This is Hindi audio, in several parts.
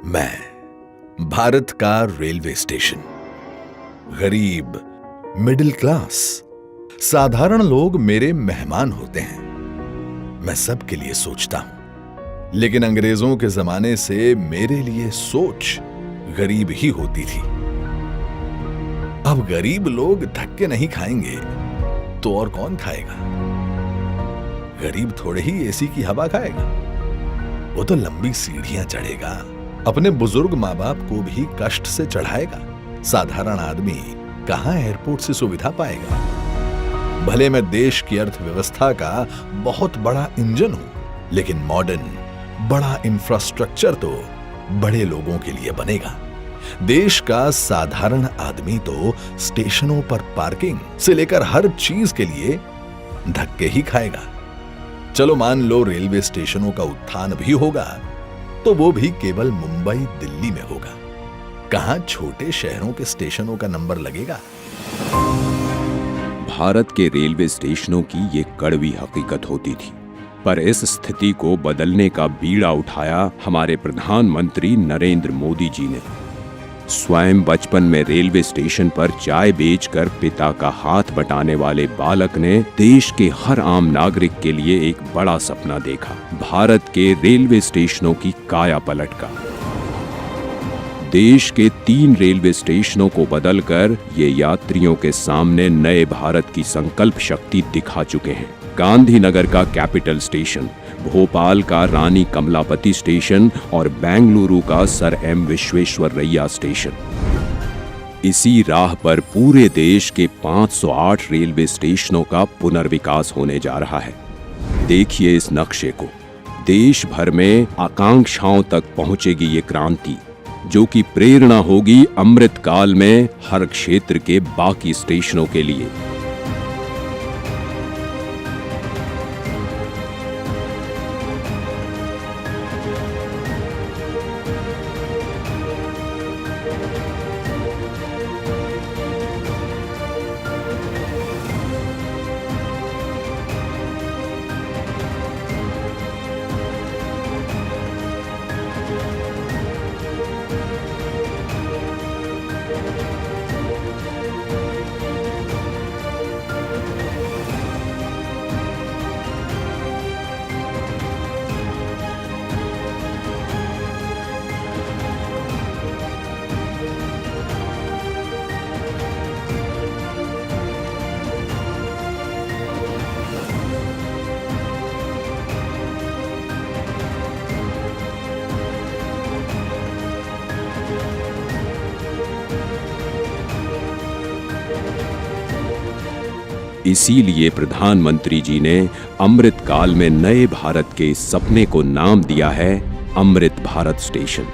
मैं भारत का रेलवे स्टेशन, गरीब, मिडिल क्लास, साधारण लोग मेरे मेहमान होते हैं। मैं सबके लिए सोचता हूं, लेकिन अंग्रेजों के जमाने से मेरे लिए सोच गरीब ही होती थी। अब गरीब लोग धक्के नहीं खाएंगे तो और कौन खाएगा? गरीब थोड़े ही एसी की हवा खाएगा, वो तो लंबी सीढ़ियां चढ़ेगा, अपने बुजुर्ग माँ बाप को भी कष्ट से चढ़ाएगा। साधारण आदमी कहां एयरपोर्ट से सुविधा पाएगा? भले मैं देश की अर्थव्यवस्था का बहुत बड़ा इंजन हूं, लेकिन मॉडर्न बड़ा इंफ्रास्ट्रक्चर तो बड़े लोगों के लिए बनेगा। देश का साधारण आदमी तो स्टेशनों पर पार्किंग से लेकर हर चीज के लिए धक्के ही खाएगा। चलो मान लो रेलवे स्टेशनों का उत्थान भी होगा, तो वो भी केवल मुंबई दिल्ली में होगा। कहां छोटे शहरों के स्टेशनों का नंबर लगेगा? भारत के रेलवे स्टेशनों की ये कड़वी हकीकत होती थी, पर इस स्थिति को बदलने का बीड़ा उठाया हमारे प्रधानमंत्री नरेंद्र मोदी जी ने। स्वयं बचपन में रेलवे स्टेशन पर चाय बेचकर पिता का हाथ बटाने वाले बालक ने देश के हर आम नागरिक के लिए एक बड़ा सपना देखा, भारत के रेलवे स्टेशनों की काया पलट का। देश के 3 रेलवे स्टेशनों को बदलकर ये यात्रियों के सामने नए भारत की संकल्प शक्ति दिखा चुके हैं। गांधीनगर का कैपिटल स्टेशन, भोपाल का रानी कमलापति स्टेशन और बेंगलुरु का सर एम विश्वेश्वरैया स्टेशन। इसी राह पर पूरे देश के 508 रेलवे स्टेशनों का पुनर्विकास होने जा रहा है। देखिए इस नक्शे को। देश भर में आकांक्षाओं तक पहुंचेगी ये क्रांति, जो कि प्रेरणा होगी अमृत काल में हर क्षेत्र के बाकी स्टेशनों के लिए। इसीलिए प्रधानमंत्री जी ने अमृत काल में नए भारत के इस सपने को नाम दिया है अमृत भारत स्टेशन।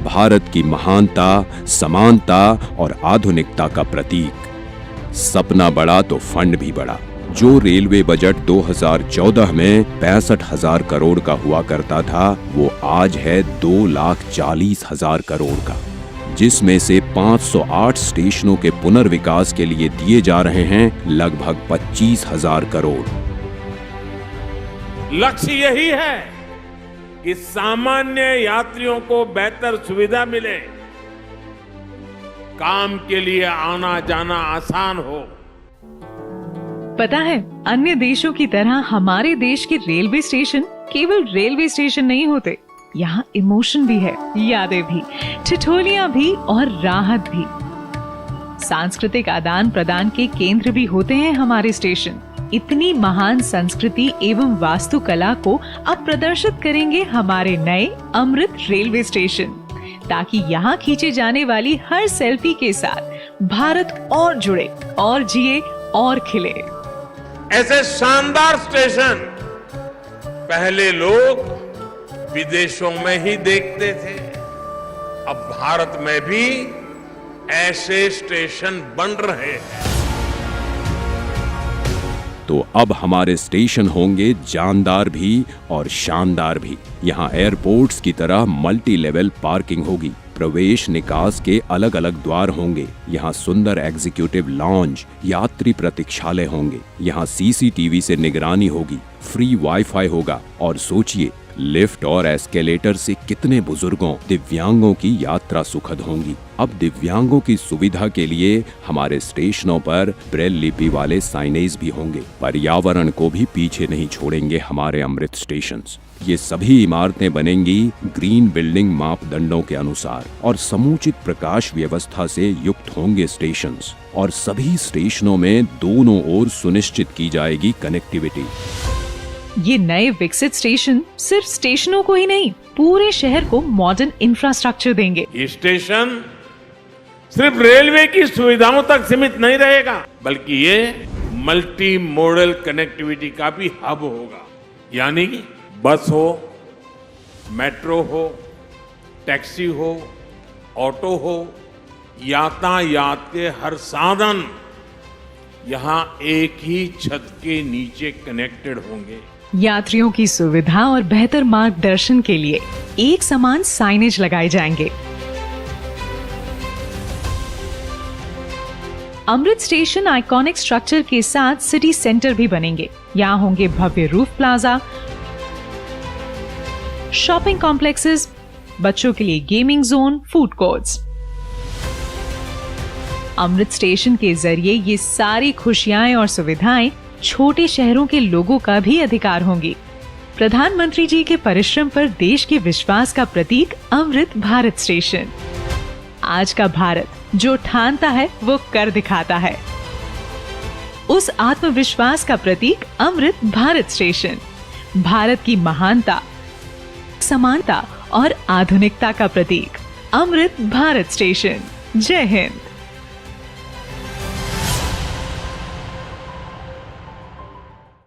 भारत की महानता, समानता और आधुनिकता का प्रतीक। सपना बड़ा तो फंड भी बड़ा। जो रेलवे बजट 2014 में 65,000 करोड़ का हुआ करता था, वो आज है 2,40,000 करोड़ का, जिसमें से 508 स्टेशनों के पुनर्विकास के लिए दिए जा रहे हैं लगभग 25,000 करोड़। लक्ष्य यही है कि सामान्य यात्रियों को बेहतर सुविधा मिले, काम के लिए आना जाना आसान हो। पता है, अन्य देशों की तरह हमारे देश के रेलवे स्टेशन केवल रेलवे स्टेशन नहीं होते। यहाँ इमोशन भी है, यादें भी, ठिठोलियां भी और राहत भी। सांस्कृतिक आदान प्रदान के केंद्र भी होते हैं हमारे स्टेशन। इतनी महान संस्कृति एवं वास्तुकला को अब प्रदर्शित करेंगे हमारे नए अमृत रेलवे स्टेशन, ताकि यहाँ खींचे जाने वाली हर सेल्फी के साथ भारत और जुड़े और जिए और खिले। ऐसे शानदार स्टेशन पहले लोग विदेशों में ही देखते थे। अब भारत में भी ऐसे स्टेशन बन रहे हैं। तो अब हमारे स्टेशन होंगे जानदार भी और शानदार भी। यहाँ एयरपोर्ट्स की तरह मल्टी लेवल पार्किंग होगी, प्रवेश निकास के अलग अलग द्वार होंगे। यहाँ सुंदर एग्जीक्यूटिव लॉन्ज, यात्री प्रतीक्षालय होंगे। यहाँ CCTV से निगरानी होगी, फ्री वाईफाई होगा और सोचिए, लिफ्ट और एस्केलेटर से कितने बुजुर्गों, दिव्यांगों की यात्रा सुखद होंगी। अब दिव्यांगों की सुविधा के लिए हमारे स्टेशनों पर ब्रेल लिपि वाले साइनेज भी होंगे। पर्यावरण को भी पीछे नहीं छोड़ेंगे हमारे अमृत स्टेशन। ये सभी इमारतें बनेंगी ग्रीन बिल्डिंग मापदंडों के अनुसार और समुचित प्रकाश व्यवस्था से युक्त होंगे स्टेशन। और सभी स्टेशनों में दोनों ओर सुनिश्चित की जाएगी कनेक्टिविटी। ये नए विकसित स्टेशन सिर्फ स्टेशनों को ही नहीं, पूरे शहर को मॉडर्न इंफ्रास्ट्रक्चर देंगे। ये स्टेशन सिर्फ रेलवे की सुविधाओं तक सीमित नहीं रहेगा, बल्कि ये मल्टी मॉडल कनेक्टिविटी का भी हब होगा। यानी बस हो, मेट्रो हो, टैक्सी हो, ऑटो हो, यातायात के हर साधन यहाँ एक ही छत के नीचे कनेक्टेड होंगे। यात्रियों की सुविधा और बेहतर मार्गदर्शन के लिए एक समान साइनेज लगाए जाएंगे। अमृत स्टेशन आइकॉनिक स्ट्रक्चर के साथ सिटी सेंटर भी बनेंगे। यहाँ होंगे भव्य रूफ प्लाजा, शॉपिंग कॉम्प्लेक्सेस, बच्चों के लिए गेमिंग जोन, फूड कोर्ट्स। अमृत स्टेशन के जरिए ये सारी खुशियां और सुविधाएं छोटे शहरों के लोगों का भी अधिकार होंगी। प्रधानमंत्री जी के परिश्रम पर देश के विश्वास का प्रतीक अमृत भारत स्टेशन। आज का भारत जो ठानता है वो कर दिखाता है। उस आत्मविश्वास का प्रतीक अमृत भारत स्टेशन। भारत की महानता, समानता और आधुनिकता का प्रतीक अमृत भारत स्टेशन। जय हिंद।